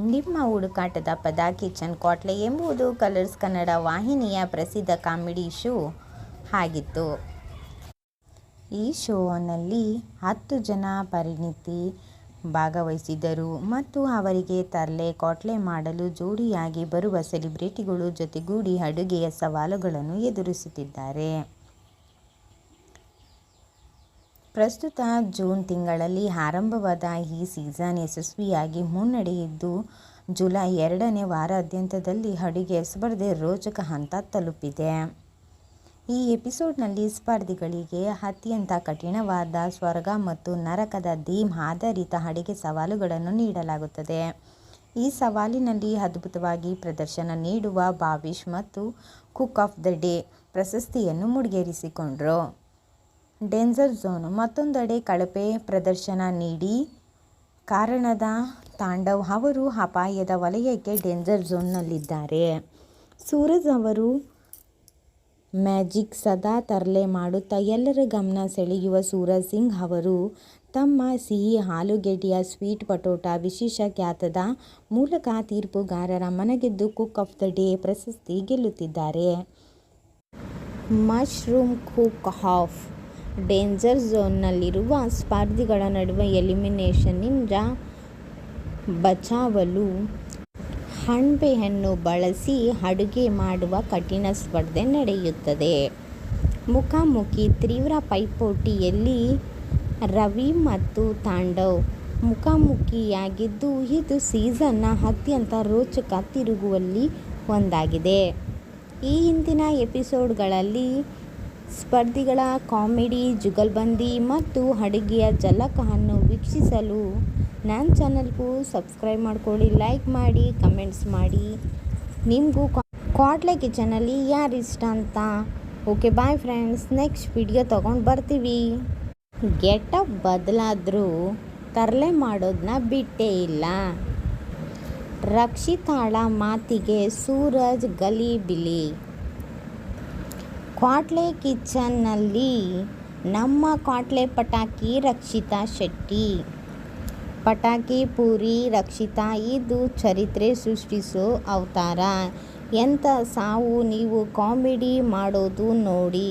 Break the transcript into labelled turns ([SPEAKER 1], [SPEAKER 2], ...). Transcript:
[SPEAKER 1] ನಿಮ್ಮ ಹುಡುಕಾಟದ ಪದ ಕಿಚನ್ ಕ್ವಾಟ್ಲೆ ಎಂಬುದು ಕಲರ್ಸ್ ಕನ್ನಡ ವಾಹಿನಿಯ ಪ್ರಸಿದ್ಧ ಕಾಮಿಡಿ ಶೋ ಆಗಿತ್ತು. ಈ ಶೋನಲ್ಲಿ 10 ಜನ ಪರಿಣಿತಿ ಭಾಗವಹಿಸಿದ್ದರು ಮತ್ತು ಅವರಿಗೆ ತರ್ಲೆ ಕ್ವಾಟ್ಲೆ ಮಾಡಲು ಜೋಡಿಯಾಗಿ ಬರುವ ಸೆಲೆಬ್ರಿಟಿಗಳು ಜೊತೆಗೂಡಿ ಅಡುಗೆಯ ಸವಾಲುಗಳನ್ನು ಎದುರಿಸುತ್ತಿದ್ದಾರೆ. ಪ್ರಸ್ತುತ ಜೂನ್ ತಿಂಗಳಲ್ಲಿ ಆರಂಭವಾದ ಈ ಸೀಸನ್ ಯಶಸ್ವಿಯಾಗಿ ಮುನ್ನಡೆಯಿದ್ದು, ಜುಲೈ 2ನೇ ವಾರಾಂತ್ಯದಲ್ಲಿ ಅಡುಗೆ ಸ್ಪರ್ಧೆ ರೋಚಕ ಹಂತ ತಲುಪಿದೆ. ಈ ಎಪಿಸೋಡ್ನಲ್ಲಿ ಸ್ಪರ್ಧಿಗಳಿಗೆ ಅತ್ಯಂತ ಕಠಿಣವಾದ ಸ್ವರ್ಗ ಮತ್ತು ನರಕದ ಥೀಮ್ ಆಧಾರಿತ ಅಡುಗೆ ಸವಾಲುಗಳನ್ನು ನೀಡಲಾಗುತ್ತದೆ. ಈ ಸವಾಲಿನಲ್ಲಿ ಅದ್ಭುತವಾಗಿ ಪ್ರದರ್ಶನ ನೀಡುವ ಭಾವಿಶ್ ಮತ್ತು ಕುಕ್ ಆಫ್ ದ ಡೇ ಪ್ರಶಸ್ತಿಯನ್ನು ಮುಡಿಗೇರಿಸಿಕೊಂಡರು. ಡೇಂಜರ್ ಝೋನ್ ಮತ್ತೊಂದೆಡೆ ಕಳಪೆ ಪ್ರದರ್ಶನ ನೀಡಿ ಕಾರಣದ ತಾಂಡವ್ ಅವರು ಅಪಾಯದ ವಲಯಕ್ಕೆ ಡೇಂಜರ್ ಝೋನ್ನಲ್ಲಿದ್ದಾರೆ. ಸೂರಜ್ ಅವರು ಮ್ಯಾಜಿಕ್ ಸದಾ ತರ್ಲೆ ಮಾಡುತ್ತಾ ಎಲ್ಲರ ಗಮನ ಸೆಳೆಯುವ ಸೂರಜ್ ಸಿಂಗ್ ಅವರು ತಮ್ಮ ಸಿಹಿ ಆಲೂಗೆಡ್ಡೆಯ ಸ್ವೀಟ್ ಪೊಟೊಟೊ ವಿಶೇಷ ಖ್ಯಾತದ ಮೂಲಕ ತೀರ್ಪುಗಾರರ ಮನಗೆದ್ದು ಕುಕ್ ಆಫ್ ದ ಡೇ ಪ್ರಶಸ್ತಿ ಗೆಲ್ಲುತ್ತಿದ್ದಾರೆ. ಮಶ್ರೂಮ್ ಕುಕ್ ಆಫ್ ಡೇಂಜರ್ ಝೋನ್ನಲ್ಲಿರುವ ಸ್ಪರ್ಧಿಗಳ ನಡುವೆ ಎಲಿಮಿನೇಷನ್ನಿಂದ ಬಚಾವಲು ಅಣಬೆಯನ್ನು ಬಳಸಿ ಅಡುಗೆ ಮಾಡುವ ಕಠಿಣ ಸ್ಪರ್ಧೆ ನಡೆಯುತ್ತದೆ. ಮುಖಾಮುಖಿ ತೀವ್ರ ಪೈಪೋಟಿಯಲ್ಲಿ ರವಿ ಮತ್ತು ತಾಂಡವ್ ಮುಖಾಮುಖಿಯಾಗಿದ್ದು, ಇದು ಸೀಸನ್ನ ಅತ್ಯಂತ ರೋಚಕ ತಿರುವುಗಳಲ್ಲಿ ಒಂದಾಗಿದೆ. ಈ ಹಿಂದಿನ ಎಪಿಸೋಡ್ಗಳಲ್ಲಿ ಸ್ಪರ್ಧಿಗಳ ಕಾಮಿಡಿ, ಜುಗಲ್ಬಂದಿ ಮತ್ತು ಅಡುಗೆಯ ಝಲಕ್ ಅನ್ನು ವೀಕ್ಷಿಸಲು ನನ್ನ ಚಾನಲ್ಗೂ ಸಬ್ಸ್ಕ್ರೈಬ್ ಮಾಡ್ಕೊಳ್ಳಿ, ಲೈಕ್ ಮಾಡಿ, ಕಮೆಂಟ್ಸ್ ಮಾಡಿ. ನಿಮಗೂ ಕ್ವಾಟ್ಲೆ ಕಿಚನಲ್ಲಿ ಯಾರು ಇಷ್ಟ ಅಂತ. Okay bye friends, next video ತೊಗೊಂಡು ಬರ್ತೀವಿ. ಗೆಟಪ್ ಬದಲಾದರೂ ತರ್ಲೆ ಮಾಡೋದನ್ನ ಬಿಟ್ಟೇ ಇಲ್ಲ. ರಕ್ಷಿತಾಳ ಮಾತಿಗೆ ಸೂರಜ್ ಗಲಿಬಿಲಿ. ಕ್ವಾಟ್ಲೆ ಕಿಚನ್ನಲ್ಲಿ ನಮ್ಮ ಕ್ವಾಟ್ಲೆ ಪಟಾಕಿ ರಕ್ಷಿತಾ ಶೆಟ್ಟಿ. ಪಟಾಕಿ ಪೂರಿ ರಕ್ಷಿತಾ ಇದು ಚರಿತ್ರೆ ಸೃಷ್ಟಿಸೋ ಅವತಾರ. ಎಂಥ ಸಾವು ನೀವು ಕಾಮಿಡಿ ಮಾಡೋದು ನೋಡಿ.